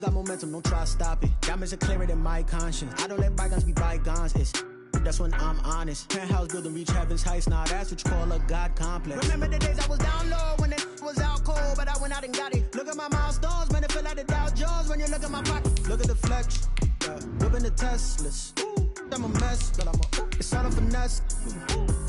Got momentum, don't try to stop it. Diamonds are clearer than my conscience. I don't let bygones be bygones. That's when I'm honest. Penthouse building, reach heaven's heights. Now that's what you call a God complex. Remember the days I was down low when it was out cold, but I went out and got it. Look at my milestones, man, it feel like the Dow Jones when you look at my pocket. Look at the flex, whipping the Teslas. I'm a mess, but it's all a finesse.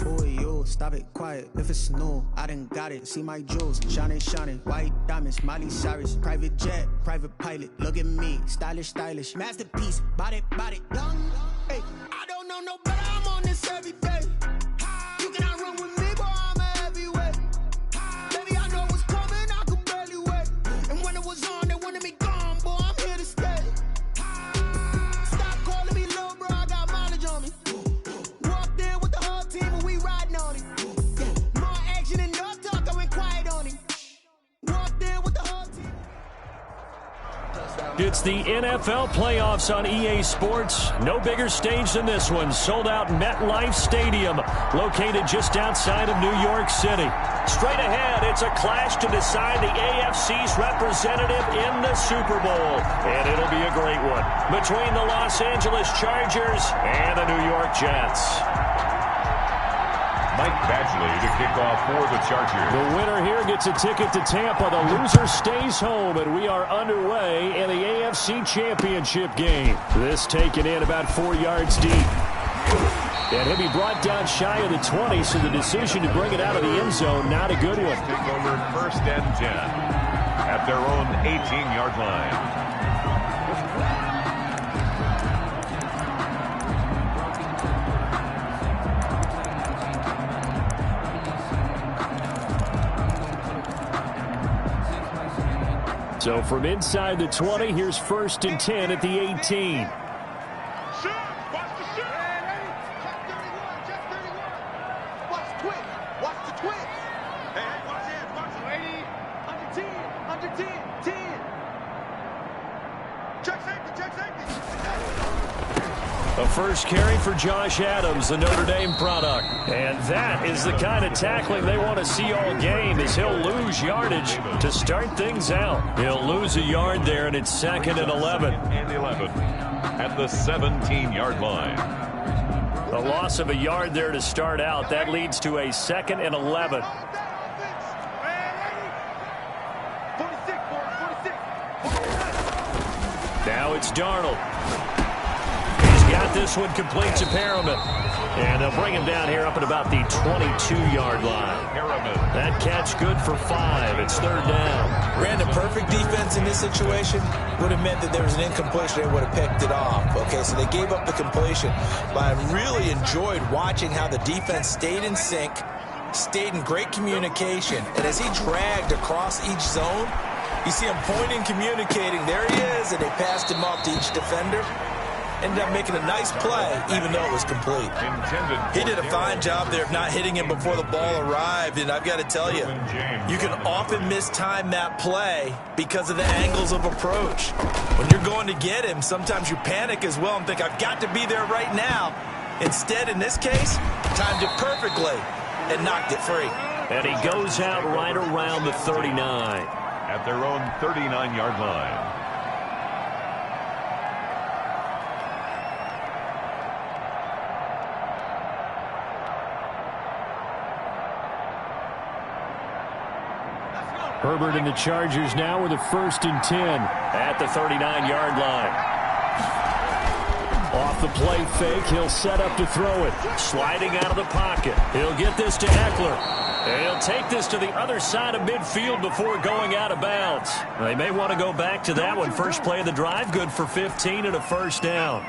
Boy, you stop it, quiet. If it's new, I done got it. See my jewels, shining, shining. White diamonds, Miley Cyrus. Private jet, private pilot. Look at me, stylish, stylish. Masterpiece, body, young. Hey, I don't know no better. I'm on this every day. You cannot run with me, boy. I'm a heavyweight. Baby, I know what's coming. I could barely wait. And when it was on, they wanted me gone, boy. I'm here to stay. Stop calling me little bro. I got mileage on me. Walked in with the whole team and we riding on it. Yeah. More action and no talk. I went quiet on him. Walked in with the whole team. It's the NFL playoffs on EA Sports. No bigger stage than this one. Sold out MetLife Stadium, located just outside of New York City. Straight ahead, it's a clash to decide the AFC's representative in the Super Bowl. And it'll be a great one between the Los Angeles Chargers and the New York Jets. Mike Badgley to kick off for the Chargers. The winner here gets a ticket to Tampa. The loser stays home, and we are underway in the AFC Championship game. This taken in about 4 yards deep. And he'll be brought down shy of the 20, so the decision to bring it out of the end zone, not a good one. Take over 1st and 10 at their own 18-yard line. So from inside the 20, here's 1st and 10 at the 18. Watch the shoot. Check 31. Check 31. Watch the twitch. Watch the twitch. Hey, watch it. Watch it. 80. Under 10. Under 10. 10. Check safety. Check safety. A first carry for Josh Adams, the Notre Dame product. And that is the kind of tackling they want to see all game, as he'll lose yardage to start things out. He'll lose a yard there, and it's 2nd and 11. And 11 at the 17-yard line. A loss of a yard there to start out. That leads to a 2nd and 11. 46. 46. Now it's Darnold. Got this one complete to Perriman. And they'll bring him down here up at about the 22-yard line. That catch good for 5. It's 3rd down. Ran the perfect defense in this situation. Would have meant that there was an incompletion. They would have picked it off. Okay, so they gave up the completion. But I really enjoyed watching how the defense stayed in sync, stayed in great communication. And as he dragged across each zone, you see him pointing, communicating. There he is, and they passed him off to each defender. Ended up making a nice play, even though it was complete. He did a fine job there of not hitting him before the ball arrived, and I've got to tell you, you can often mistime that play because of the angles of approach. When you're going to get him, sometimes you panic as well and think, I've got to be there right now. Instead, in this case, timed it perfectly and knocked it free. And he goes out right around the 39. At their own 39-yard line. Herbert and the Chargers now with a 1st and 10 at the 39-yard line. Off the play fake, he'll set up to throw it. Sliding out of the pocket. He'll get this to Eckler. And he'll take this to the other side of midfield before going out of bounds. They may want to go back to that one. First play of the drive, good for 15 and a 1st down.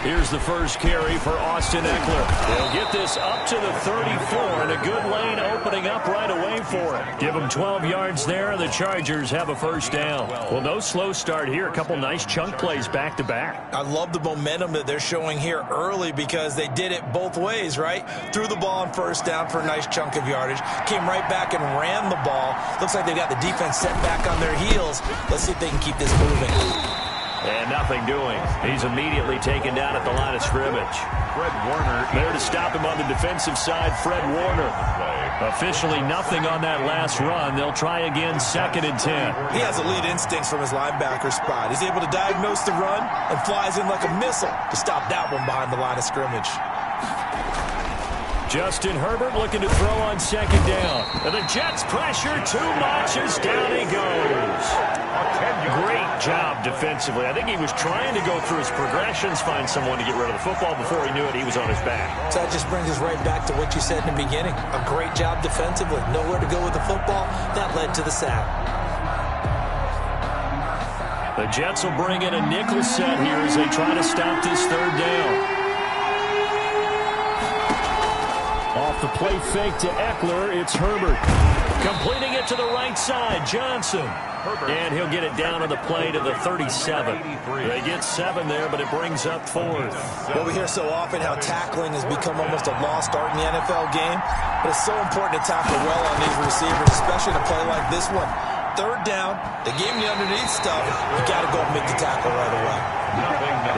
Here's the first carry for Austin Eckler. They'll get this up to the 34, and a good lane opening up right away for it. Give them 12 yards there, and the Chargers have a 1st down. Well, no slow start here. A couple nice chunk plays back-to-back. I love the momentum that they're showing here early because they did it both ways, right? Threw the ball on 1st down for a nice chunk of yardage. Came right back and ran the ball. Looks like they've got the defense set back on their heels. Let's see if they can keep this moving. And nothing doing. He's immediately taken down at the line of scrimmage. Fred Warner there to stop him on the defensive side, Fred Warner. Officially nothing on that last run. They'll try again, 2nd and 10. He has elite instincts from his linebacker spot. He's able to diagnose the run and flies in like a missile to stop that one behind the line of scrimmage. Justin Herbert looking to throw on 2nd down. And the Jets pressure too much as down he goes. Great job defensively. I think he was trying to go through his progressions, find someone to get rid of the football. Before he knew it, he was on his back. So that just brings us right back to what you said in the beginning. A great job defensively. Nowhere to go with the football. That led to the sack. The Jets will bring in a nickel set here as they try to stop this 3rd down. Off the play fake to Eckler, it's Herbert. Completing it to the right side, Johnson. And he'll get it down on the play to the 37. They get 7 there, but it brings up 4th. Well, we hear so often how tackling has become almost a lost art in the NFL game. But it's so important to tackle well on these receivers, especially in a play like this one. 3rd down, they gave him the underneath stuff. You got to go and make the tackle right away.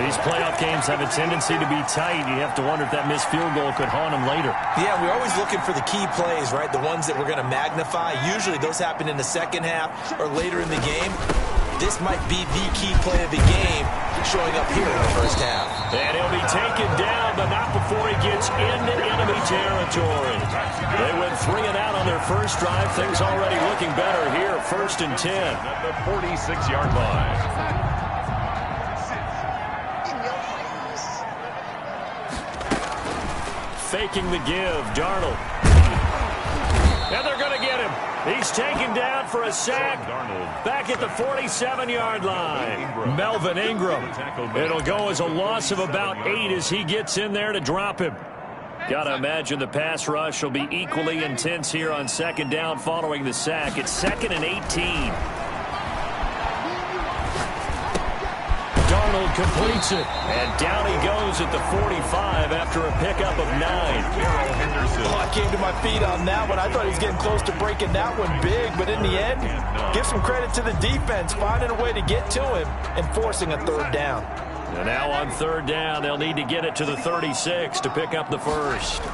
These playoff games have a tendency to be tight. You have to wonder if that missed field goal could haunt them later. Yeah, we're always looking for the key plays, right? The ones that we're going to magnify. Usually those happen in the second half or later in the game. This might be the key play of the game showing up here in the first half. And he'll be taken down, but not before he gets into enemy territory. They went 3 and out on their first drive. Things already looking better here. 1st and 10. At the 46-yard line. Faking the give, Darnold. And they're going to get him. He's taken down for a sack back at the 47-yard line. Melvin Ingram. It'll go as a loss of about 8 as he gets in there to drop him. Got to imagine the pass rush will be equally intense here on 2nd down following the sack. It's 2nd and 18. Darnold completes it, and down he goes at the 45 after a pickup of 9. Oh, I came to my feet on that one. I thought he was getting close to breaking that one big, but in the end, give some credit to the defense, finding a way to get to him and forcing a 3rd down. And now on 3rd down, they'll need to get it to the 36 to pick up the 1st.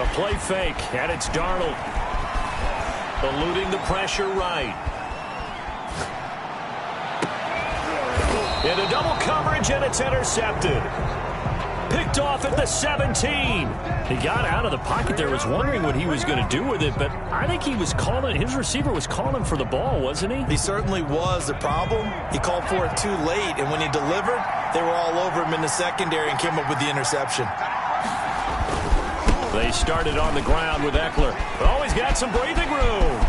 A play fake, and it's Darnold. Eluding the pressure right. Into double coverage, and it's intercepted. Picked off at the 17. He got out of the pocket there, was wondering what he was going to do with it, but I think he was calling, his receiver was calling for the ball, wasn't he? He certainly was. The problem, he called for it too late, and when he delivered, they were all over him in the secondary and came up with the interception. They started on the ground with Eckler. Oh, he's got some breathing room.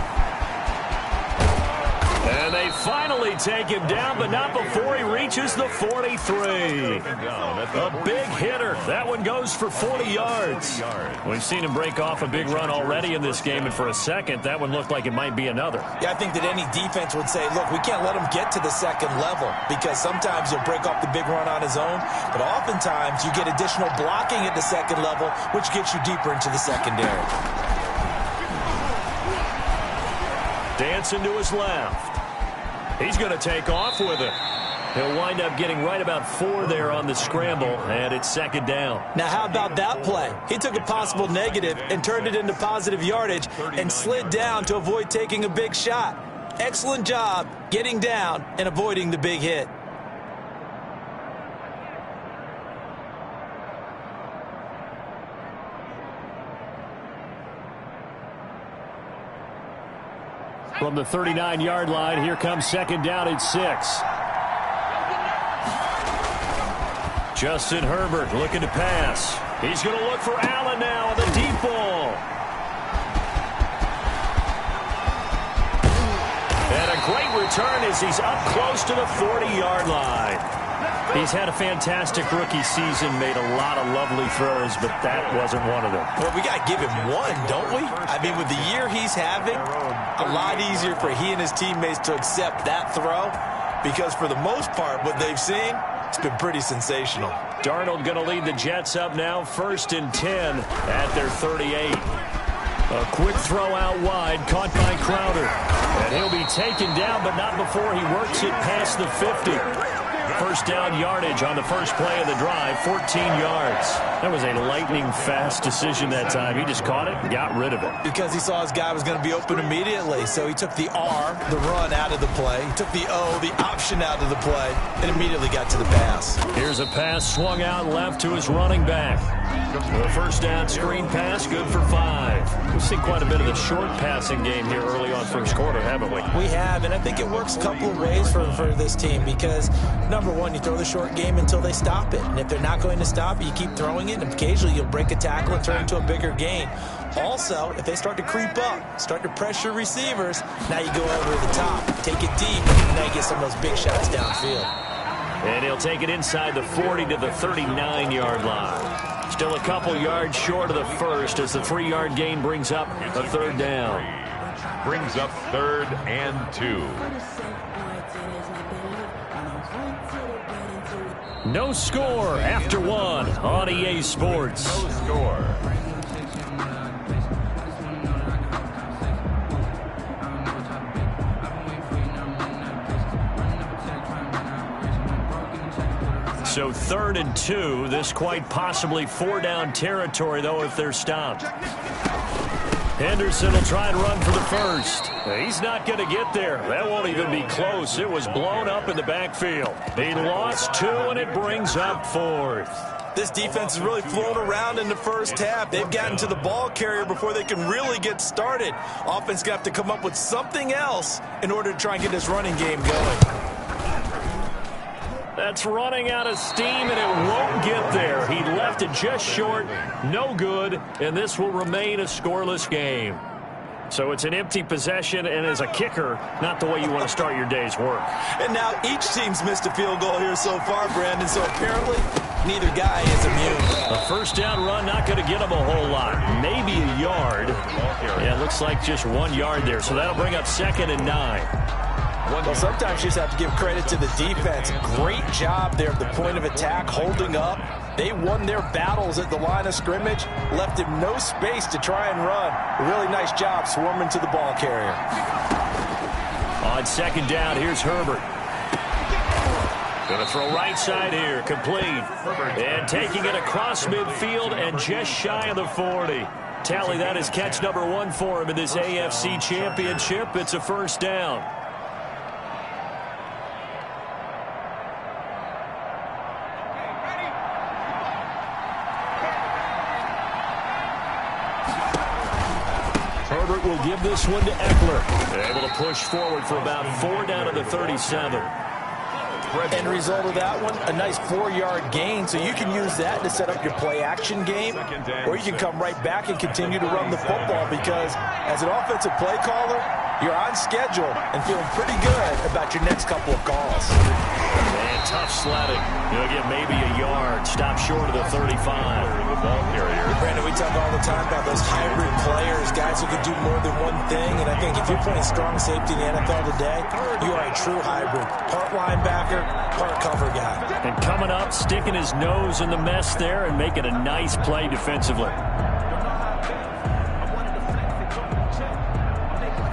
And they finally take him down, but not before he reaches the 43. A big hitter. That one goes for 40 yards. We've seen him break off a big run already in this game, and for a second, that one looked like it might be another. Yeah, I think that any defense would say, look, we can't let him get to the 2nd level, because sometimes he'll break off the big run on his own, but oftentimes you get additional blocking at the 2nd level, which gets you deeper into the secondary. Dancing to his left. He's going to take off with it. He'll wind up getting right about 4 there on the scramble, and it's 2nd down. Now, how about that play? He took a possible negative and turned it into positive yardage and slid down to avoid taking a big shot. Excellent job getting down and avoiding the big hit. From the 39-yard line, here comes 2nd down at 6. Justin Herbert looking to pass. He's going to look for Allen now on the deep ball. And a great return as he's up close to the 40-yard line. He's had a fantastic rookie season, made a lot of lovely throws, but that wasn't one of them. Well, we got to give him one, don't we? I mean, with the year he's having, a lot easier for he and his teammates to accept that throw, because for the most part, what they've seen, it's been pretty sensational. Darnold going to lead the Jets up now, 1st and 10 at their 38. A quick throw out wide, caught by Crowder. And he'll be taken down, but not before he works it past the 50. First down yardage on the first play of the drive, 14 yards. That was a lightning-fast decision that time. He just caught it and got rid of it. Because he saw his guy was going to be open immediately, so he took the R, the run, out of the play. He took the O, the option, out of the play, and immediately got to the pass. Here's a pass swung out left to his running back. The first down screen pass, good for 5. We've seen quite a bit of the short passing game here early on first quarter, haven't we? We have, and I think it works a couple of ways for this team because, number one, you throw the short game until they stop it. And if they're not going to stop it, you keep throwing it, and occasionally you'll break a tackle and turn it into a bigger gain. Also, if they start to creep up, start to pressure receivers, now you go over the top, take it deep, and now you get some of those big shots downfield. And he'll take it inside the 40 to the 39-yard line. Still a couple yards short of the first as the 3-yard gain brings up a third down. Brings up 3rd and 2. No score after 1 on EA Sports. No score. So 3rd and 2. This quite possibly 4-down territory, though, if they're stopped. Henderson will try and run for the first. He's not going to get there. That won't even be close. It was blown up in the backfield. He lost 2, and it brings up 4th. This defense is really flown around in the first half. They've gotten to the ball carrier before they can really get started. Offense going to have to come up with something else in order to try and get this running game going. That's running out of steam, and it won't get there. He left it just short, no good, and this will remain a scoreless game. So it's an empty possession, and as a kicker, not the way you want to start your day's work. And now each team's missed a field goal here so far, Brandon, so apparently neither guy is immune. A first down run, not going to get him a whole lot. Maybe a yard. Yeah, it looks like just 1 yard there, so that'll bring up 2nd and 9. Well, sometimes you just have to give credit to the defense. Great job there at the point of attack, holding up. They won their battles at the line of scrimmage, left him no space to try and run. A really nice job swarming to the ball carrier. On 2nd down, here's Herbert. Going to throw right side here, complete. And taking it across midfield and just shy of the 40. Tally, that is catch number 1 for him in this AFC Championship. It's a first down. Herbert will give this one to Eckler. Able to push forward for about 4 down to the 37. End result of that one, a nice 4-yard gain, so you can use that to set up your play-action game, or you can come right back and continue to run the football because as an offensive play caller, you're on schedule and feeling pretty good about your next couple of calls. And tough sledding. You'll get maybe a yard. Stop short of the 35. Brandon, we talk all the time about those hybrid players, guys who can do more than one thing, and I think if you're playing strong safety in the NFL today, you are a true hybrid. Part linebacker, part cover guy. And coming up, sticking his nose in the mess there and making a nice play defensively.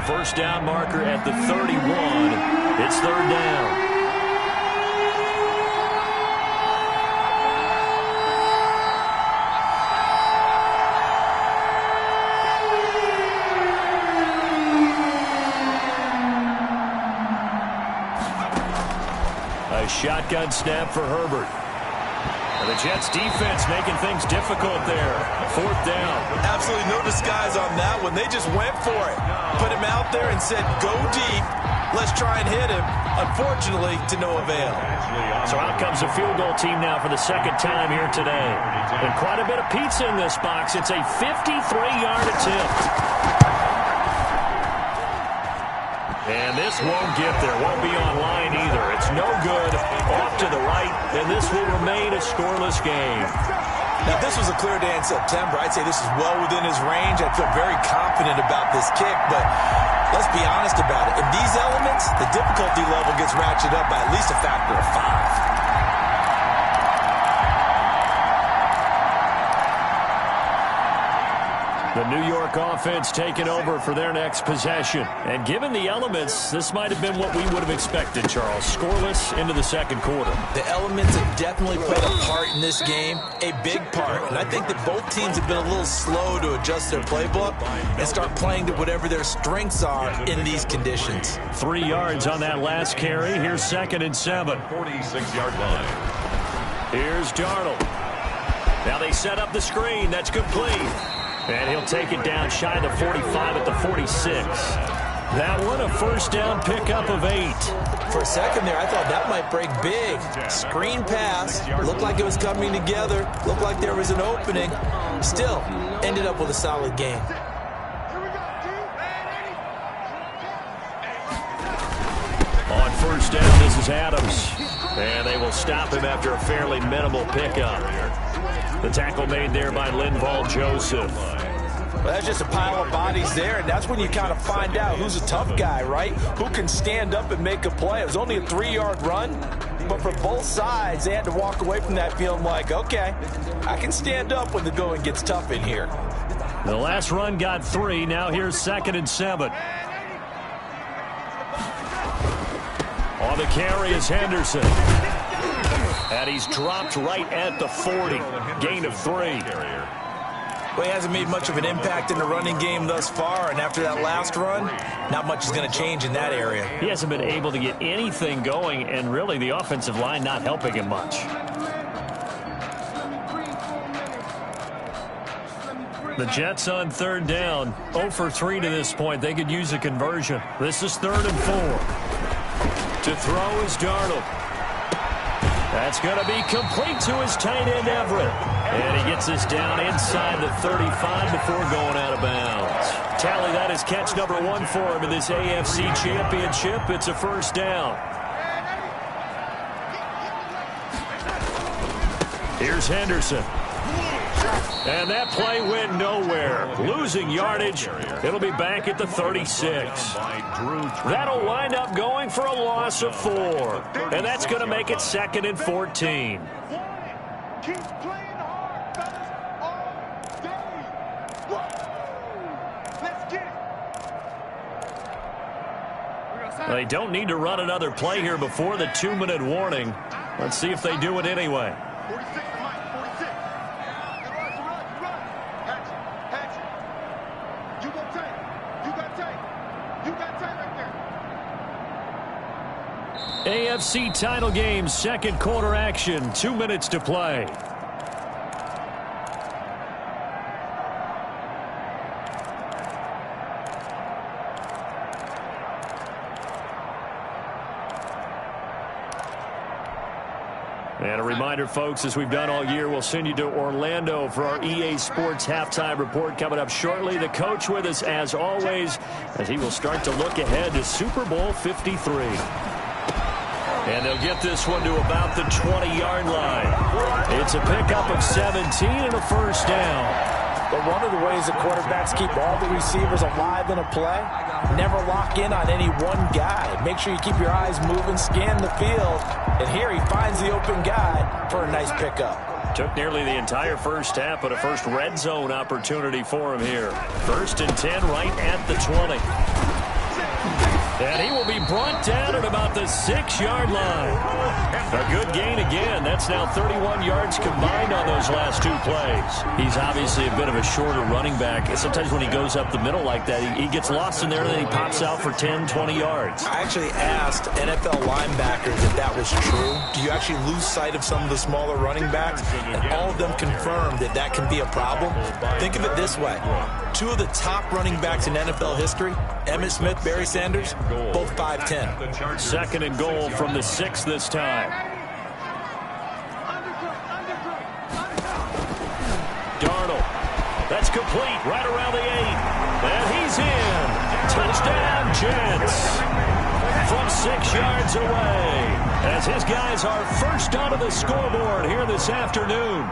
First down marker at the 31. It's 3rd down. A shotgun snap for Herbert. And the Jets defense making things difficult there. 4th down. Absolutely no disguise on that one. They just went for it. Put him out there and said, go deep. Let's try and hit him. Unfortunately, to no avail. So out comes the field goal team now for the 2nd time here today. And quite a bit of pizza in this box. It's a 53-yard attempt. And this won't get there. Won't be online either. It's no good. Off to the right. And this will remain a scoreless game. Now, if this was a clear day in September, I'd say this is well within his range. I'd feel very confident about this kick. But let's be honest about it. In these elements, the difficulty level gets ratcheted up by at least a factor of 5. The New York offense taking over for their next possession. And given the elements, this might have been what we would have expected, Charles. Scoreless into the second quarter. The elements have definitely played a part in this game, a big part. And I think that both teams have been a little slow to adjust their playbook and start playing to whatever their strengths are in these conditions. 3 yards on that last carry. Here's 2nd and 7. 46-yard line. Here's Darnold. Now they set up the screen. That's complete. And he'll take it down shy of the 45 at the 46. That one a first down pickup of 8. For a second there, I thought that might break big. Screen pass. Looked like it was coming together. Looked like there was an opening. Still, ended up with a solid game. On first down, this is Adams. And they will stop him after a fairly minimal pickup. The tackle made there by Linval Joseph. Well, that's just a pile of bodies there, and that's when you kind of find out who's a tough guy, right? Who can stand up and make a play. It was only a 3-yard run, but for both sides, they had to walk away from that feeling like, okay, I can stand up when the going gets tough in here. The last run got 3. Now here's 2nd and 7. On the carry is Henderson. And he's dropped right at the 40. Gain of 3. Well, he hasn't made much of an impact in the running game thus far, and after that last run, not much is going to change in that area. He hasn't been able to get anything going, and really the offensive line not helping him much. The Jets on 3rd down. 0 for 3 to this point. They could use a conversion. This is 3rd and 4. To throw is Darnold. That's going to be complete to his tight end, Everett. And he gets this down inside the 35 before going out of bounds. Tally, that is catch number 1 for him in this AFC Championship. It's a first down. Here's Henderson. And that play went nowhere. Losing yardage. It'll be back at the 36. That'll wind up going for a loss of 4. And that's going to make it 2nd and 14. Keep playing hard, fellas, all day. Woo! Let's get it. They don't need to run another play here before the 2-minute warning. Let's see if they do it anyway. 46 to Mike, 46. Run. Hatchet. You got tight. You got tight. You got tight right there. AFC title game, second quarter action. 2 minutes to play. And a reminder, folks, as we've done all year, we'll send you to Orlando for our EA Sports halftime report coming up shortly. The coach with us, as always, as he will start to look ahead to Super Bowl 53. And they'll get this one to about the 20-yard line. It's a pickup of 17 and a first down. But one of the ways the quarterbacks keep all the receivers alive in a play, never lock in on any one guy. Make sure you keep your eyes moving, scan the field, and here he finds the open guy for a nice pickup. Took nearly the entire first half, but a first red zone opportunity for him here. 1st and 10 right at the 20. And he will be brought down at about the 6-yard line. A good gain again. That's now 31 yards combined on those last 2 plays. He's obviously a bit of a shorter running back. And sometimes when he goes up the middle like that, he gets lost in there and then he pops out for 10, 20 yards. I actually asked NFL linebackers if that was true. Do you actually lose sight of some of the smaller running backs? And all of them confirmed that that can be a problem. Think of it this way. 2 of the top running backs in NFL history, Emmitt Smith, Barry Sanders, both 5'10". 2nd and goal from the 6 this time. Darnold. That's complete right around the 8. And he's in. Touchdown, Jets. From 6 yards away. As his guys are first onto the scoreboard here this afternoon.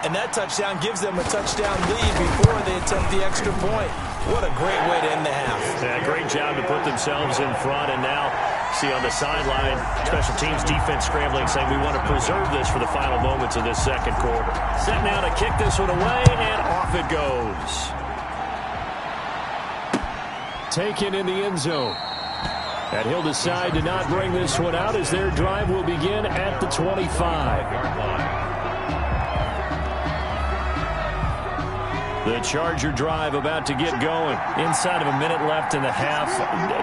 And that touchdown gives them a touchdown lead before they attempt the extra point. What a great way to end the half. Yeah, great job to put themselves in front. And now, see on the sideline, special teams defense scrambling, saying we want to preserve this for the final moments of this second quarter. Set now to kick this one away, and off it goes. taken in the end zone. And he'll decide to not bring this one out as their drive will begin at the 25. The Charger drive about to get going. Inside of a minute left in the half.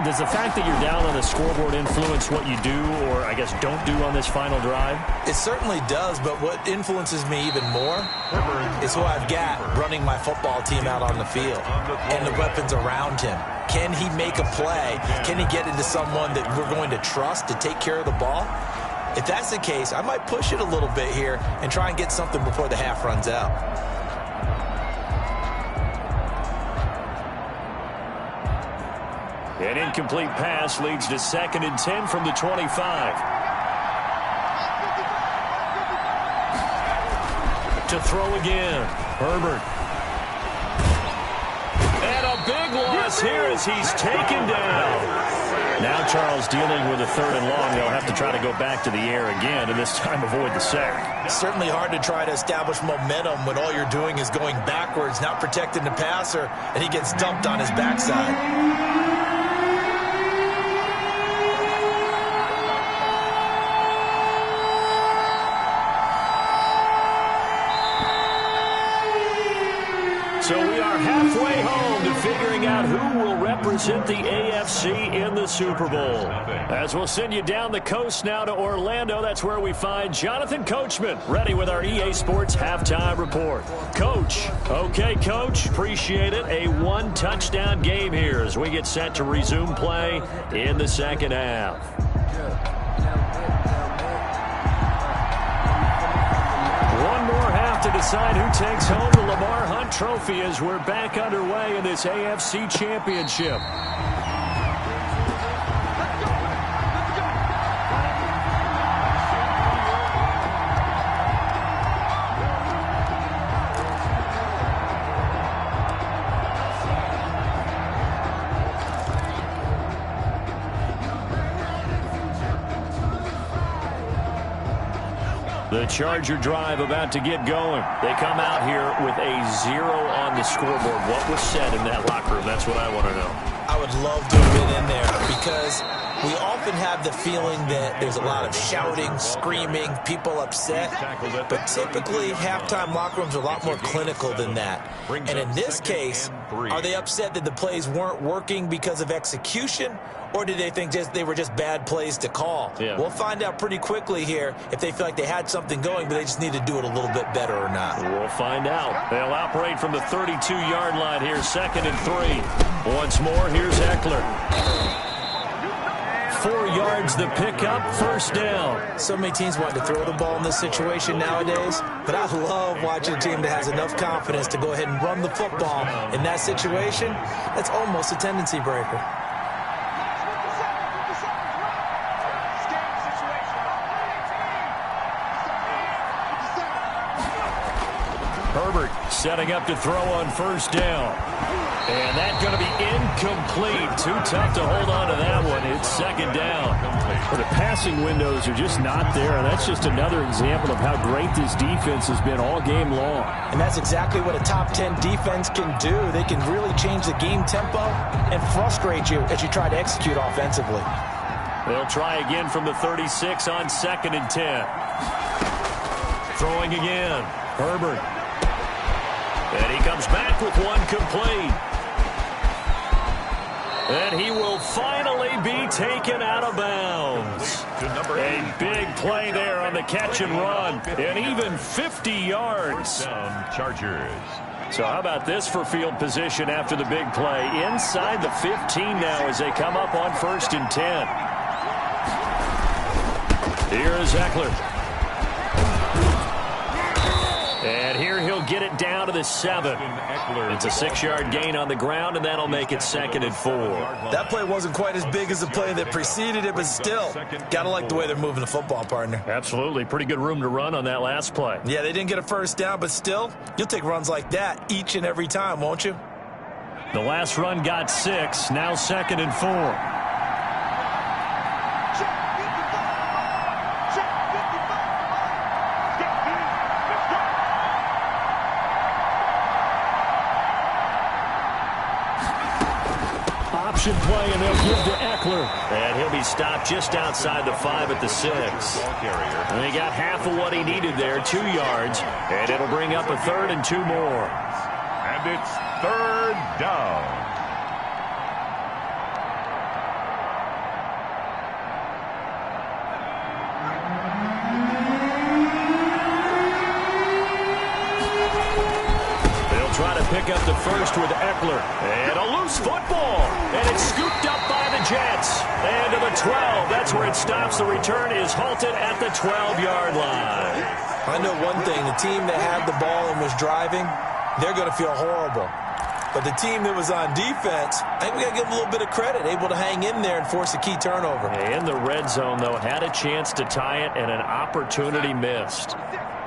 Does the fact that you're down on the scoreboard influence what you do or, I guess, don't do on this final drive? It certainly does, but what influences me even more is who I've got running my football team out on the field and the weapons around him. Can he make a play? Can he get into someone that we're going to trust to take care of the ball? If that's the case, I might push it a little bit here and try and get something before the half runs out. An incomplete pass leads to 2nd and 10 from the 25. To throw again. Herbert. And a big loss here as he's taken down. Now Charles dealing with a 3rd and long. They'll have to try to go back to the air again and this time avoid the sack. It's certainly hard to try to establish momentum when all you're doing is going backwards, not protecting the passer, and he gets dumped on his backside. So we are halfway home to figuring out who will represent the AFC in the Super Bowl. As we'll send you down the coast now to Orlando, that's where we find Jonathan Coachman, ready with our EA Sports Halftime Report. Coach. Okay, Coach. Appreciate it. A 1-touchdown game here as we get set to resume play in the second half. One more half to decide who takes home the Lamar Hunt Trophy as we're back underway in this AFC Championship. The Charger drive about to get going. They come out here with a 0 on the scoreboard. What was said in that locker room? That's what I want to know. I would love to have been in there because we often have the feeling that there's a lot of shouting, screaming, people upset. But typically, halftime locker rooms are a lot more clinical than that. And in this case, are they upset that the plays weren't working because of execution? Or did they think they were just bad plays to call? Yeah. We'll find out pretty quickly here if they feel like they had something going, but they just need to do it a little bit better or not. We'll find out. They'll operate from the 32-yard line here, 2nd and 3. Once more, here's Eckler. 4 yards the pickup, 1st down. So many teams want to throw the ball in this situation nowadays, but I love watching a team that has enough confidence to go ahead and run the football. In that situation, that's almost a tendency breaker. Herbert setting up to throw on 1st down. And that's going to be incomplete. Too tough to hold on to that one. It's 2nd down. Well, the passing windows are just not there. And that's just another example of how great this defense has been all game long. And that's exactly what a top 10 defense can do. They can really change the game tempo and frustrate you as you try to execute offensively. They'll try again from the 36 on 2nd and 10. Throwing again. Herbert. And he comes back with one complete. And he will finally be taken out of bounds. A big play there on the catch and run. And even 50 yards. Chargers. So how about this for field position after the big play? Inside the 15 now as they come up on 1st and 10. Here is Eckler. And here he'll get it down to the 7. It's a 6-yard gain on the ground, and that'll make it 2nd and 4. That play wasn't quite as big as the play that preceded it, but still, gotta like the way they're moving the football, partner. Absolutely. Pretty good room to run on that last play. Yeah, they didn't get a 1st down, but still, you'll take runs like that each and every time, won't you? The last run got 6. Now 2nd and 4. Motion play, and they'll give to Eckler. And he'll be stopped just outside the 5 at the 6. And he got half of what he needed there, 2 yards. And it'll bring up a 3rd and 2 more. And it's 3rd down. Try to pick up the first with Eckler. And a loose football. And it's scooped up by the Jets. And to the 12. That's where it stops. The return is halted at the 12-yard line. I know one thing. The team that had the ball and was driving, they're going to feel horrible. But the team that was on defense, I think we got to give them a little bit of credit. Able to hang in there and force a key turnover. In the red zone, though, had a chance to tie it and an opportunity missed.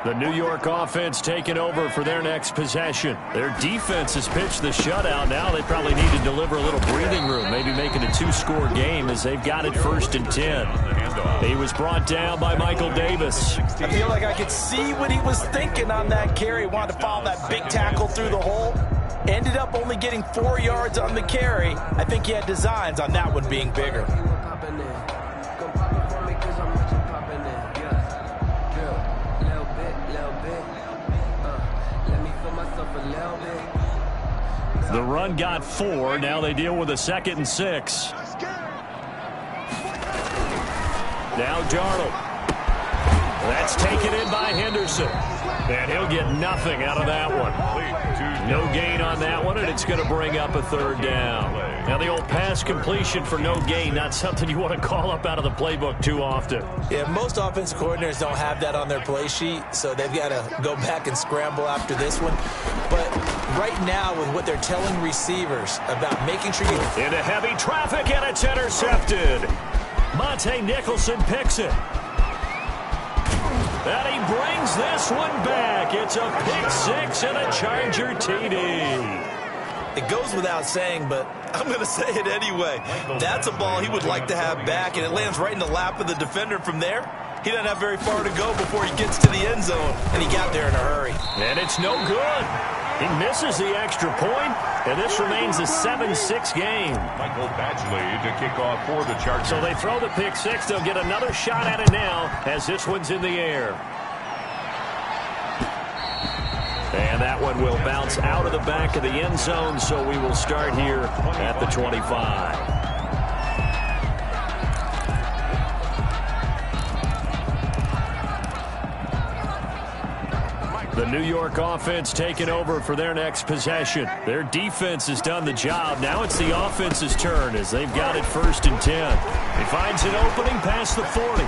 The New York offense taking over for their next possession. Their defense has pitched the shutout. Now they probably need to deliver a little breathing room, maybe making a 2-score game as they've got it 1st and 10. He was brought down by Michael Davis. I feel like I could see what he was thinking on that carry. Wanted to follow that big tackle through the hole. Ended up only getting 4 yards on the carry. I think he had designs on that one being bigger. The run got 4. Now they deal with a 2nd and 6. Now Darnold. That's taken in by Henderson. And he'll get nothing out of that one. No gain on that one, and it's going to bring up a 3rd down. Now the old pass completion for no gain, not something you want to call up out of the playbook too often. Yeah, most offensive coordinators don't have that on their play sheet, so they've got to go back and scramble after this one. But right now, with what they're telling receivers about making sure you... Into heavy traffic, and it's intercepted. Monte Nicholson picks it. And he brings this one back. It's a pick 6 and a Charger TD. It goes without saying, but I'm going to say it anyway. That's a ball he would like to have back, and it lands right in the lap of the defender from there. He doesn't have very far to go before he gets to the end zone, and he got there in a hurry. And it's no good. He misses the extra point, and this remains a 7-6 game. Michael Badgley to kick off for the Chargers. So they throw the pick 6. They'll get another shot at it now as this one's in the air. And that one will bounce out of the back of the end zone, so we will start here at the 25. The New York offense taking over for their next possession. Their defense has done the job. Now it's the offense's turn as they've got it 1st and 10. He finds an opening past the 40.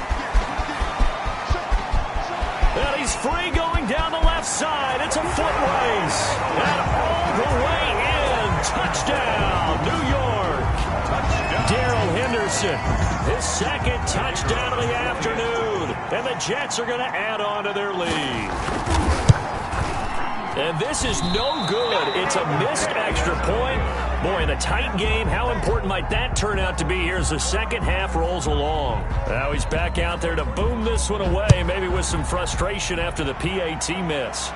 And he's free going down the left side. It's a foot race. And all the way in. Touchdown, New York. Darrell Henderson, his 2nd touchdown of the afternoon. And the Jets are going to add on to their lead. And this is no good. It's a missed extra point. Boy, in a tight game, how important might that turn out to be here as the second half rolls along? Now he's back out there to boom this one away, maybe with some frustration after the PAT miss.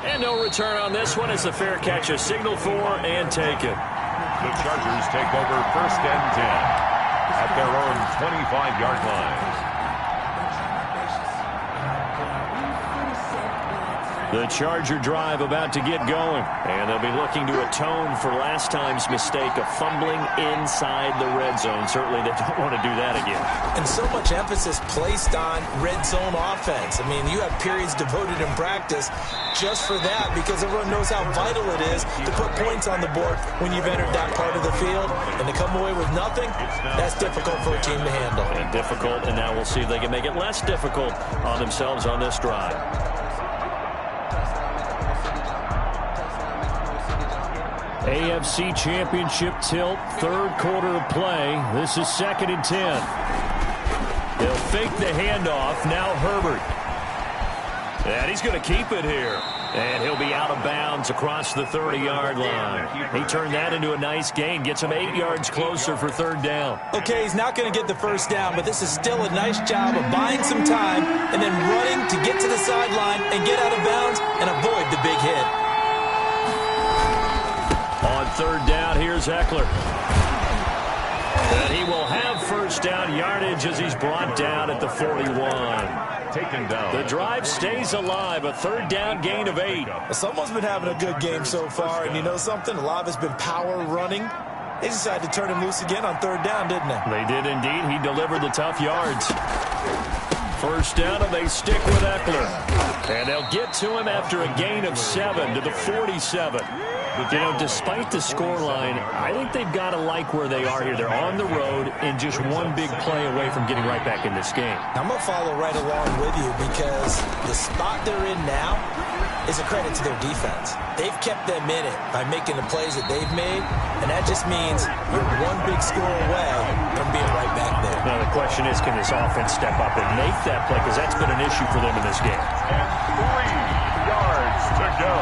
And no return on this one as the fair catch is signaled for and taken. The Chargers take over 1st and 10 at their own 25-yard line. The Charger drive about to get going, and they'll be looking to atone for last time's mistake of fumbling inside the red zone. Certainly they don't want to do that again. And so much emphasis placed on red zone offense. I mean, you have periods devoted in practice just for that because everyone knows how vital it is to put points on the board when you've entered that part of the field. And to come away with nothing, that's difficult for a team to handle. And difficult, and now we'll see if they can make it less difficult on themselves on this drive. AFC Championship tilt, 3rd quarter of play. This is 2nd and 10. They'll fake the handoff. Now Herbert. And he's going to keep it here. And he'll be out of bounds across the 30-yard line. He turned that into a nice gain. Gets him 8 yards closer for 3rd down. Okay, he's not going to get the 1st down, but this is still a nice job of buying some time and then running to get to the sideline and get out of bounds and avoid the big hit. On 3rd down, here's Eckler. And he will have first down yardage as he's brought down at the 41. Taken down. The drive stays alive, a third down gain of 8. Someone's been having a good game so far, and you know something? A lot of it's been power running. They decided to turn him loose again on third down, didn't they? They did indeed. He delivered the tough yards. First down, and they stick with Eckler. And they'll get to him after a gain of 7 to the 47. You know, despite the scoreline, I think they've got to like where they are here. They're on the road and just one big play away from getting right back in this game. I'm going to follow right along with you because the spot they're in now is a credit to their defense. They've kept them in it by making the plays that they've made, and that just means you're one big score away from being right back there. Now, the question is, can this offense step up and make that play? Because that's been an issue for them in this game. And 3 yards to go.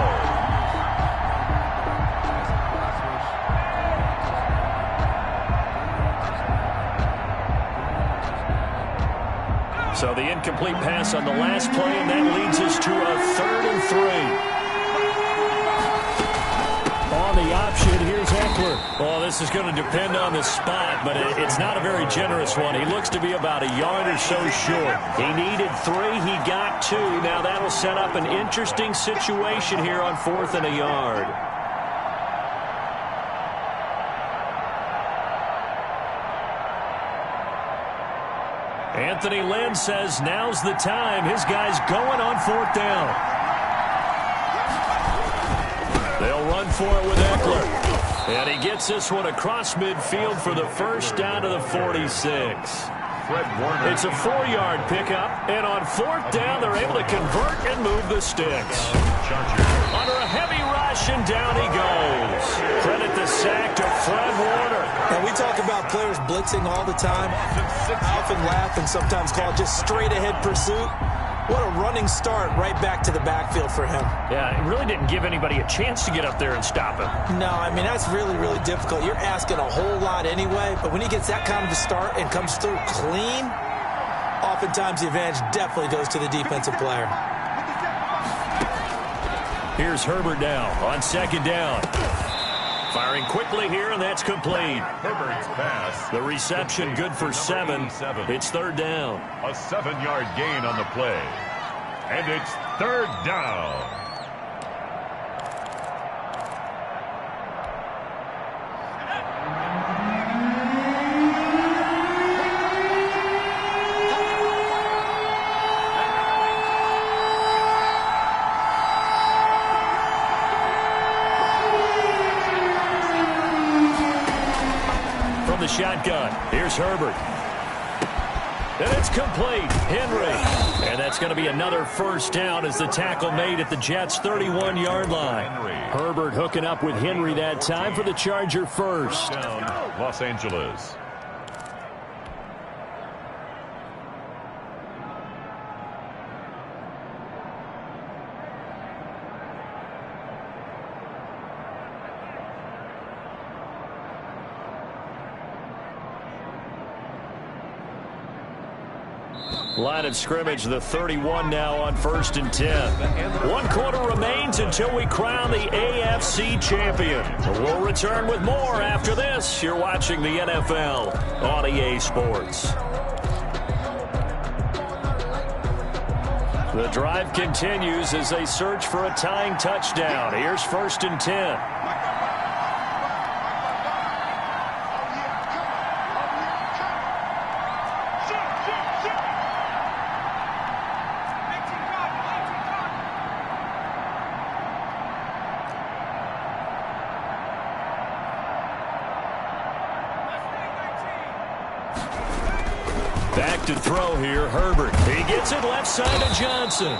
So the incomplete pass on the last play, and that leads us to a 3rd and 3. On the option, here's Eckler. Well, this is going to depend on the spot, but it's not a very generous one. He looks to be about a yard or so short. He needed 3. He got 2. Now that'll set up an interesting situation here on 4th and a yard. Anthony Lynn says now's the time. His guy's going on 4th down. They'll run for it with Eckler. And he gets this one across midfield for the first down to the 46. It's a 4-yard pickup. And on 4th down, they're able to convert and move the sticks. Under a heavy rush, and down he goes. Credit the sack to Fred Warner. And we talk about players blitzing all the time. I often laugh and sometimes call it just straight-ahead pursuit. What a running start right back to the backfield for him. Yeah, it really didn't give anybody a chance to get up there and stop him. No, I mean, that's really, really difficult. You're asking a whole lot anyway, but when he gets that kind of a start and comes through clean, oftentimes the advantage definitely goes to the defensive player. Here's Herbert now on 2nd down. Firing quickly here, and that's complete. Herbert's pass. The reception good for 7. It's 3rd down. A 7-yard gain on the play. And it's 3rd down. The shotgun. Here's Herbert. And it's complete. Henry. And that's going to be another first down as the tackle made at the Jets' 31-yard line. Herbert hooking up with Henry that time for the Charger first. Down, Los Angeles. Line of scrimmage, the 31 now on 1st and 10. 1 quarter remains until we crown the AFC champion. We'll return with more after this. You're watching the NFL on EA Sports. The drive continues as they search for a tying touchdown. Here's 1st and 10. Back to throw here, Herbert. He gets it left side to Johnson.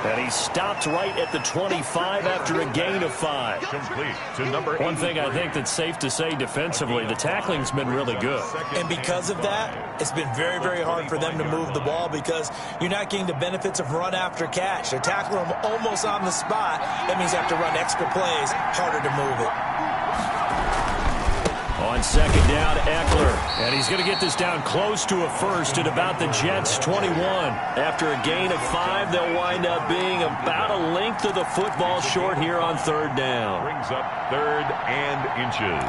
And he stopped right at the 25 after a gain of 5. Complete to number 8. One thing I think that's safe to say defensively, the tackling's been really good. And because of that, it's been very, very hard for them to move the ball because you're not getting the benefits of run after catch. They tackle them almost on the spot. That means they have to run extra plays, harder to move it. On 2nd down, Eckler. And he's going to get this down close to a first at about the Jets' 21. After a gain of 5, they'll wind up being about a length of the football short here on 3rd down. Brings up 3rd and inches.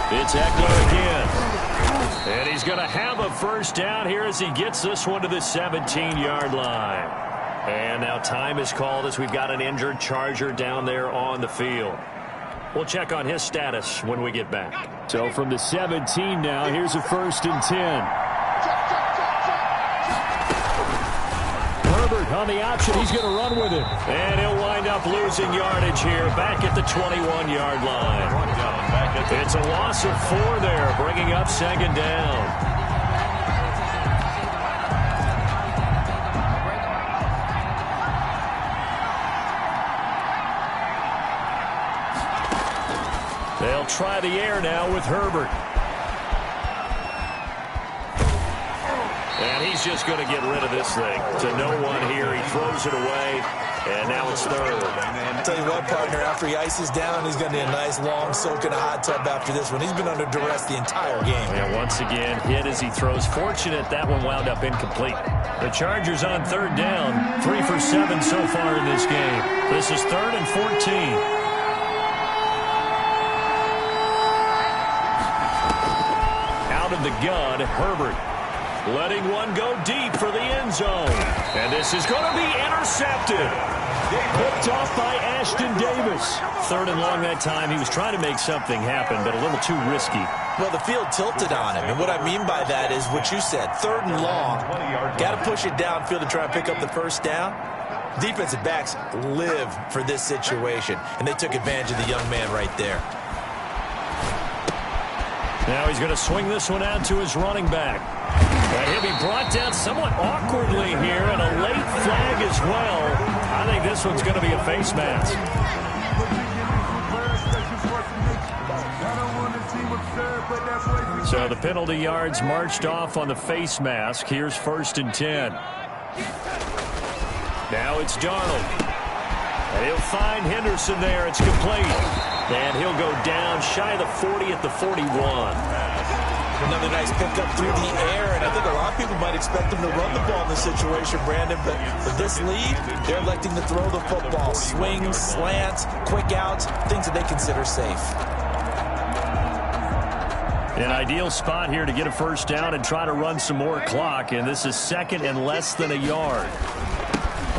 It's Eckler again. And he's going to have a first down here as he gets this one to the 17-yard line. And now time is called as we've got an injured Charger down there on the field. We'll check on his status when we get back. So from the 17 now, here's a 1st and 10. Herbert on the option. He's going to run with it. And he'll wind up losing yardage here back at the 21-yard line. It's a loss of 4 there, bringing up 2nd down. They'll try the air now with Herbert. And he's just going to get rid of this thing. To no one here. He throws it away. And now it's 3rd. I'll tell you what, partner, after he ices down, he's going to need a nice long soak in a hot tub after this one. He's been under duress the entire game. And once again, hit as he throws. Fortunate that one wound up incomplete. The Chargers on 3rd down. 3 for 7 so far in this game. This is 3rd and 14. Out of the gun, Herbert. Letting one go deep for the end zone. And this is going to be intercepted. Picked off by Ashton Davis. 3rd and long that time. He was trying to make something happen, but a little too risky. Well, the field tilted on him. And what I mean by that is what you said. 3rd and long. Got to push it downfield to try and pick up the first down. Defensive backs live for this situation. And they took advantage of the young man right there. Now he's going to swing this one out to his running back. And he'll be brought down somewhat awkwardly here, and a late flag as well. I think this one's going to be a face mask. So the penalty yards marched off on the face mask. Here's 1st and 10. Now it's Darnold. And he'll find Henderson there. It's complete. And he'll go down shy of the 40 at the 41. Another nice pickup through the air, and I think a lot of people might expect him to run the ball in this situation, Brandon, but with this lead, they're electing to throw the football. Swings, slants, quick outs, things that they consider safe. An ideal spot here to get a first down and try to run some more clock, and this is 2nd and less than a yard.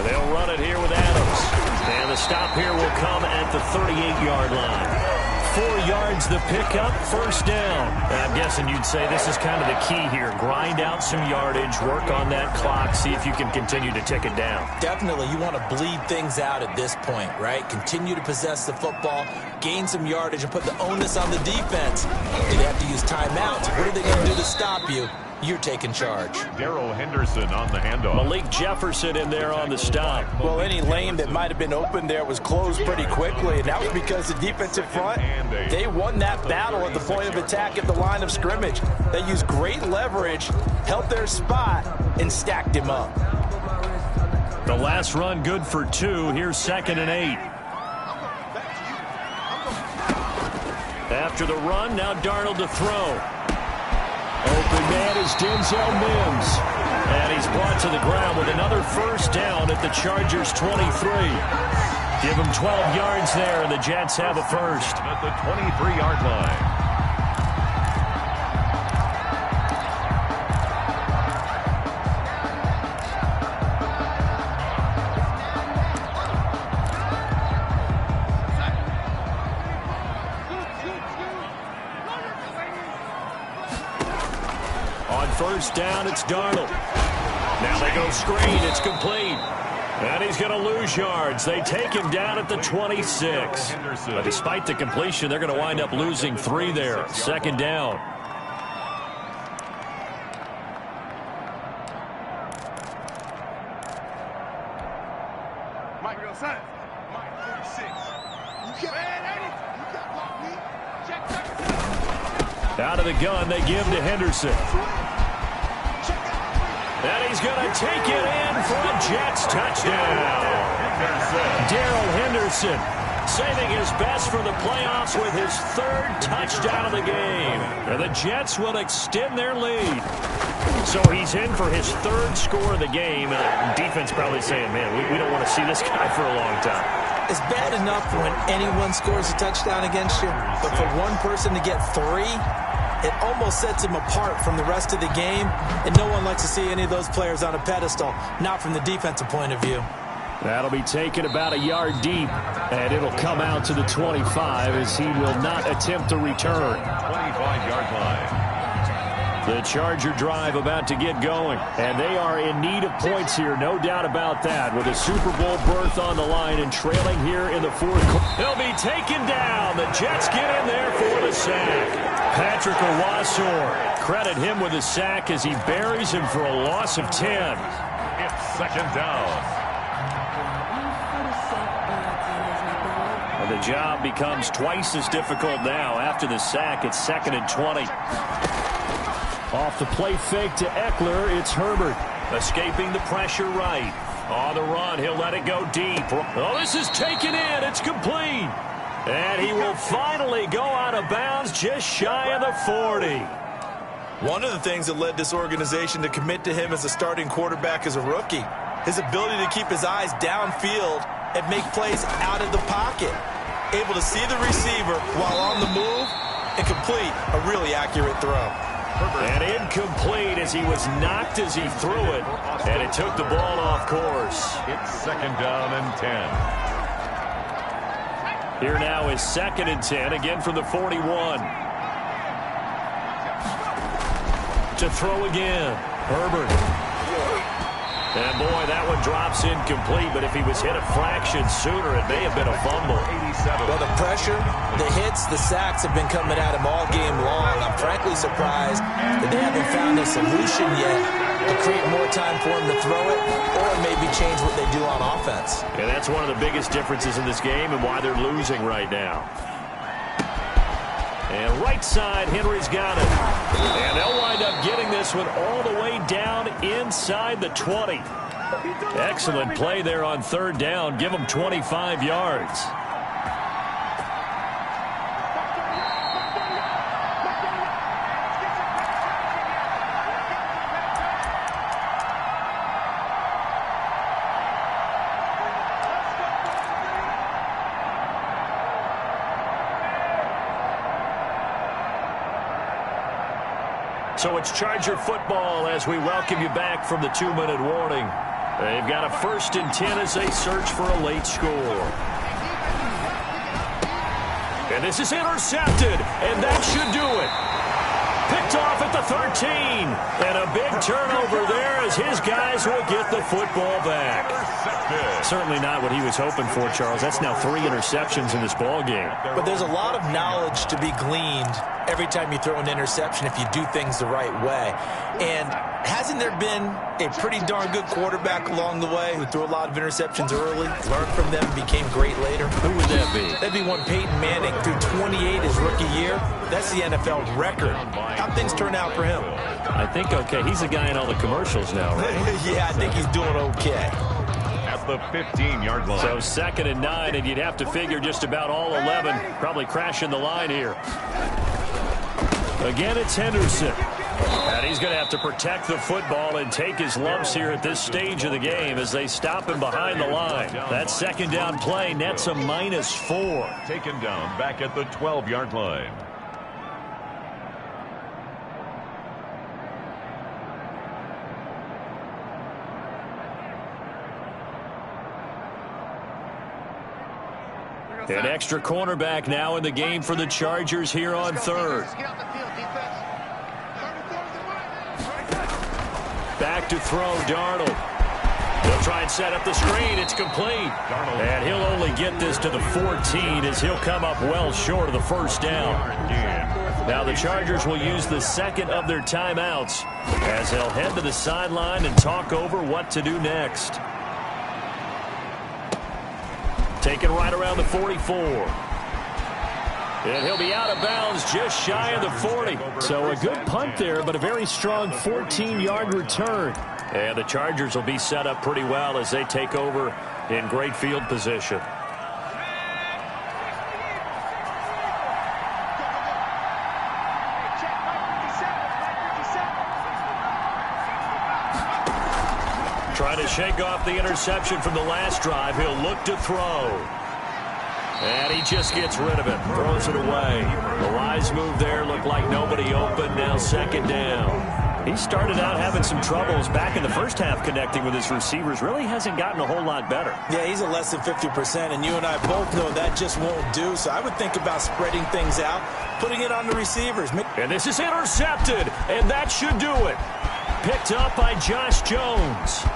They'll run it here with Adams, and the stop here will come at the 38-yard line. 4 yards the pickup, first down. And I'm guessing you'd say this is kind of the key here. Grind out some yardage, work on that clock, see if you can continue to tick it down. Definitely, you want to bleed things out at this point, right? Continue to possess the football, gain some yardage, and put the onus on the defense. Do they have to use timeouts? What are they going to do to stop you? You're taking charge. Darrell Henderson on the handoff. Malik Jefferson in there on the stop. Well, any lane that might have been open there was closed pretty quickly, and that was because the defensive front, they won that battle at the point of attack at the line of scrimmage. They used great leverage, held their spot, and stacked him up. The last run good for 2. Here's 2nd and 8. After the run, now Darnold to throw. Open man is Denzel Mims. And he's brought to the ground with another first down at the Chargers' 23. Give him 12 yards there, and the Jets have a first. At the 23-yard line. First down, it's Darnold. Now they go screen, it's complete. And he's going to lose yards. They take him down at the 26. But despite the completion, they're going to wind up losing 3 there. 2nd down. Mike, real son. Mike, 46. You can't block me. Check. Out of the gun, they give to Henderson. And he's going to take it in for a Jets touchdown. Darrell Henderson Saving his best for the playoffs with his 3rd touchdown of the game. And the Jets will extend their lead. So he's in for his 3rd score of the game. Defense probably saying, man, we don't want to see this guy for a long time. It's bad enough when anyone scores a touchdown against you, but for one person to get 3, it almost sets him apart from the rest of the game, and no one likes to see any of those players on a pedestal, not from the defensive point of view. That'll be taken about a yard deep, and it'll come out to the 25 as he will not attempt to return. 25-yard line. The Charger drive about to get going, and they are in need of points here, no doubt about that, with a Super Bowl berth on the line and trailing here in the 4th quarter. He'll be taken down. The Jets get in there for the sack. Patrick Owasor, credit him with a sack as he buries him for a loss of 10. It's 2nd down. And the job becomes twice as difficult now. After the sack, it's 2nd and 20. Off the play fake to Eckler, it's Herbert. Escaping the pressure right. On the run, he'll let it go deep. Oh, this is taken in. It's complete. And he will finally go out of bounds just shy of the 40. One of the things that led this organization to commit to him as a starting quarterback as a rookie, his ability to keep his eyes downfield and make plays out of the pocket. Able to see the receiver while on the move and complete a really accurate throw. And incomplete as he was knocked as he threw it. And it took the ball off course. It's 2nd down and 10. Here now is 2nd and 10, again from the 41. To throw again, Herbert. And boy, that one drops incomplete, but if he was hit a fraction sooner, it may have been a fumble. Well, the pressure, the hits, the sacks have been coming at him all game long. I'm frankly surprised that they haven't found a solution yet to create more time for him to throw it or maybe change what they do on offense. And that's one of the biggest differences in this game and why they're losing right now. And right side, Henry's got it. And they'll wind up getting this one all the way down inside the 20. Excellent play there on 3rd down. Give them 25 yards. So it's Charger football as we welcome you back from the 2-minute warning. They've got a 1st and 10 as they search for a late score. And this is intercepted, and that should do it. Picked off at the 13. And a big turnover there as his guys will get the football back. Certainly not what he was hoping for, Charles. That's now 3 interceptions in this ball game. But there's a lot of knowledge to be gleaned every time you throw an interception if you do things the right way. And hasn't there been a pretty darn good quarterback along the way who threw a lot of interceptions early, learned from them, became great later? Who would that be? That'd be one Peyton Manning threw 28 his rookie year. That's the NFL record. How'd things turn out for him? I think okay. He's the guy in all the commercials now, right? Yeah, I think he's doing okay. At the 15-yard line. So 2nd and 9, and you'd have to figure just about all 11 probably crashing the line here. Again, it's Henderson. And he's going to have to protect the football and take his lumps here at this stage of the game as they stop him behind the line. That 2nd down play nets a -4. Taken down back at the 12-yard line. An extra cornerback now in the game for the Chargers here on 3rd. Back to throw, Darnold. They'll try and set up the screen. It's complete. And he'll only get this to the 14 as he'll come up well short of the 1st down. Now the Chargers will use the 2nd of their timeouts as they'll head to the sideline and talk over what to do next. Taken right around the 44. And he'll be out of bounds just shy of the 40. So a good punt there, but a very strong 14-yard return. And the Chargers will be set up pretty well as they take over in great field position. Trying to shake off the interception from the last drive. He'll look to throw. And he just gets rid of it. Throws it away. The wise move there. Looked like nobody open. Now second down. He started out having some troubles back in the first half connecting with his receivers. Really hasn't gotten a whole lot better. Yeah, he's at less than 50%, and you and I both know that just won't do. So I would think about spreading things out, putting it on the receivers. And this is intercepted, and that should do it. Picked up by Josh Jones.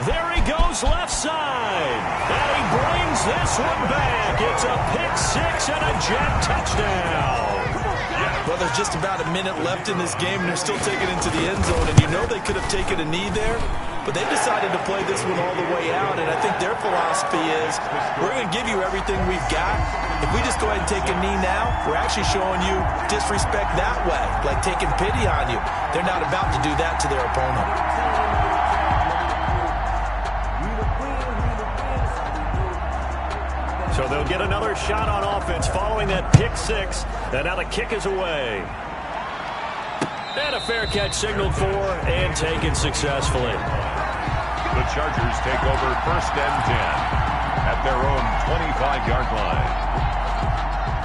There he goes left side. And he brings this one back. It's a pick six and a jet touchdown. Well, there's just about a minute left in this game, and they're still taking it into the end zone. And you know they could have taken a knee there, but they decided to play this one all the way out. And I think their philosophy is, we're going to give you everything we've got. If we just go ahead and take a knee now, we're actually showing you disrespect that way, like taking pity on you. They're not about to do that to their opponent. So they'll get another shot on offense following that pick six. And now the kick is away. And a fair catch signaled for and taken successfully. The Chargers take over 1st and 10 at their own 25-yard line.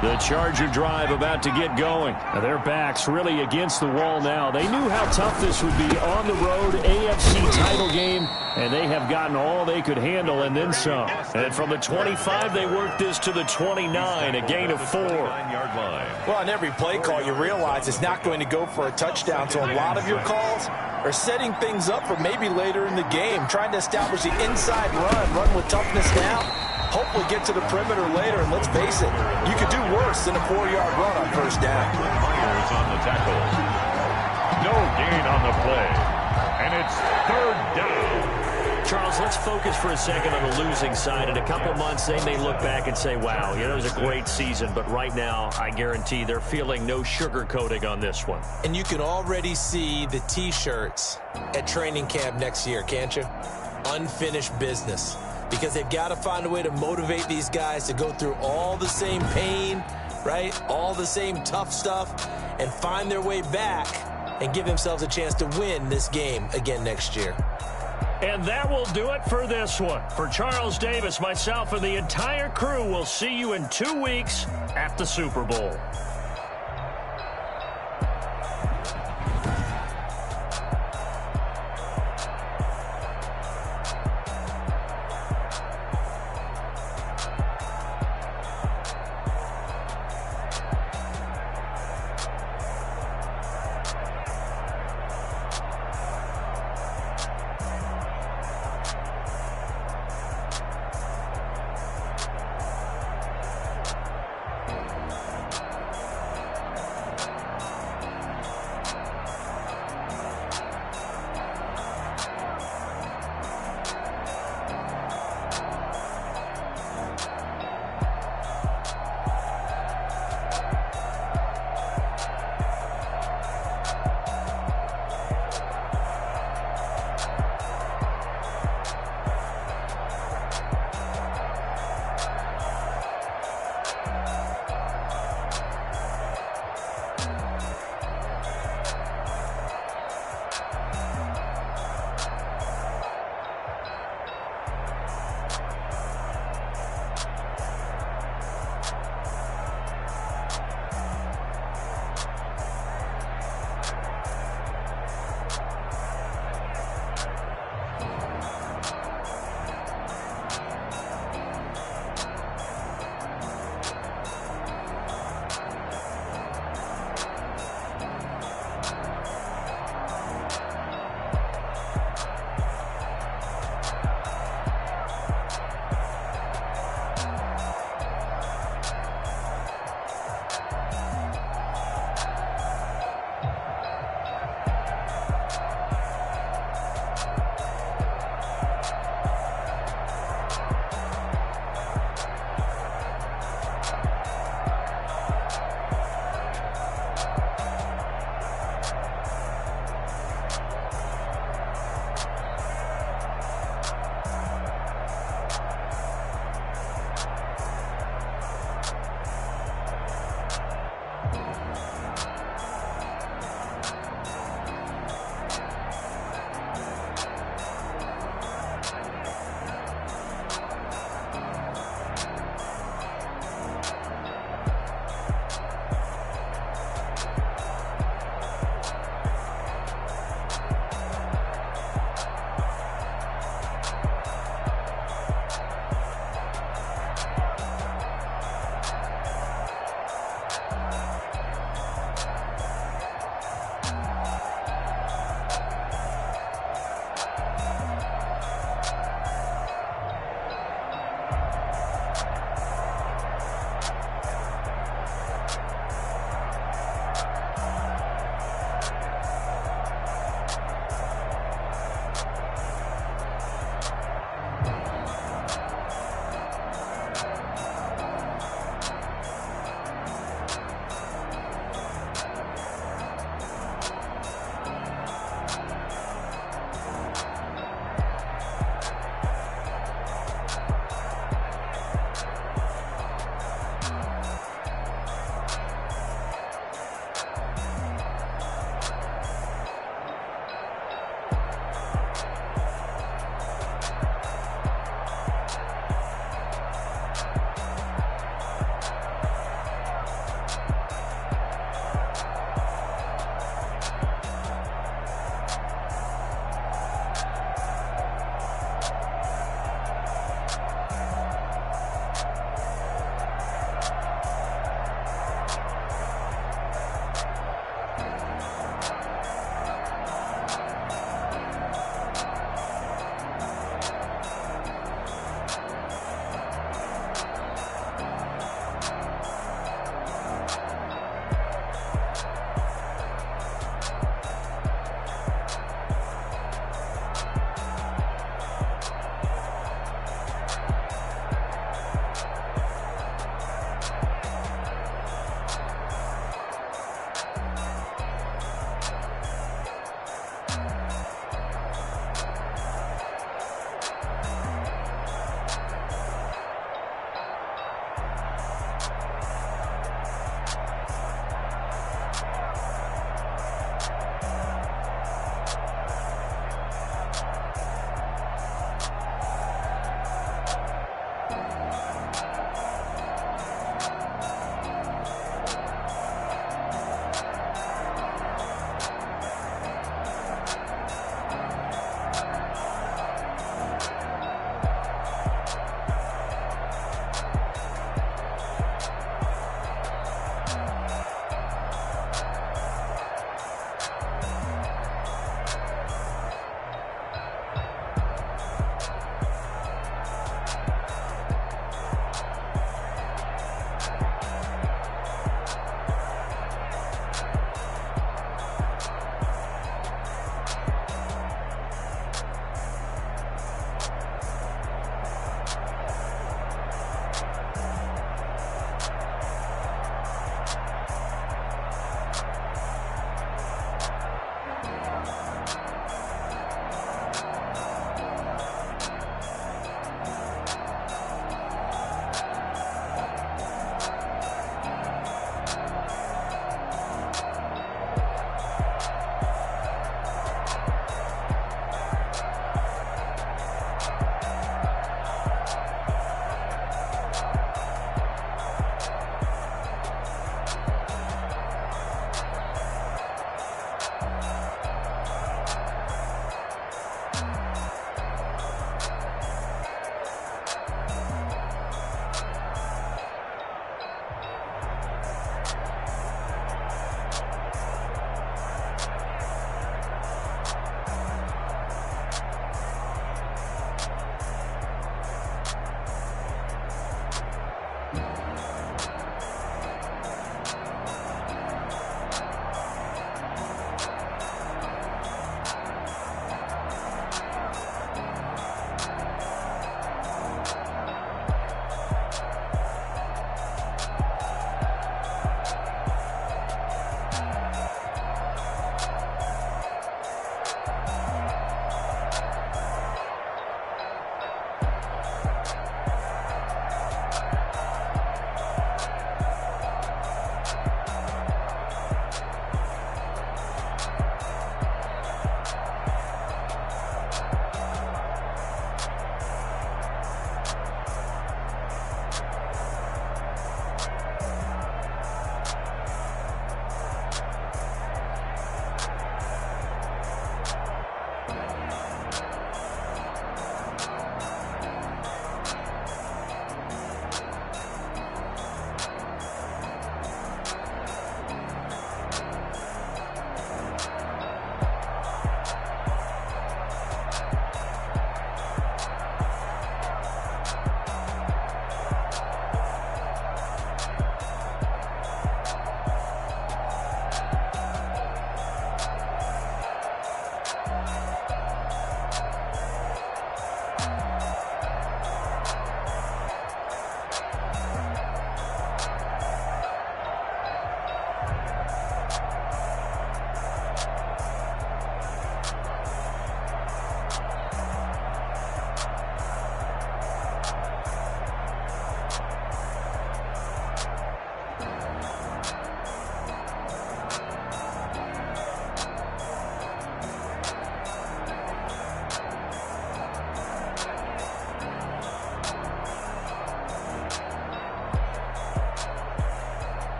The Charger drive about to get going. Now their backs really against the wall now. They knew how tough this would be on the road, AFC title game, and they have gotten all they could handle and then some. And from the 25, they worked this to the 29, a gain of 4. Well, on every play call, you realize it's not going to go for a touchdown, so a lot of your calls are setting things up for maybe later in the game, trying to establish the inside run with toughness now. Hopefully get to the perimeter later, and let's face it, you could do worse than a 4-yard run on first down. Myers on the tackle. No gain on the play, and it's 3rd down. Charles, let's focus for a second on the losing side. In a couple months, they may look back and say, wow, it was a great season. But right now, I guarantee they're feeling no sugarcoating on this one. And you can already see the T-shirts at training camp next year, can't you? Unfinished business. Because they've got to find a way to motivate these guys to go through all the same pain, right? All the same tough stuff, and find their way back and give themselves a chance to win this game again next year. And that will do it for this one. For Charles Davis, myself, and the entire crew, we'll see you in 2 weeks at the Super Bowl.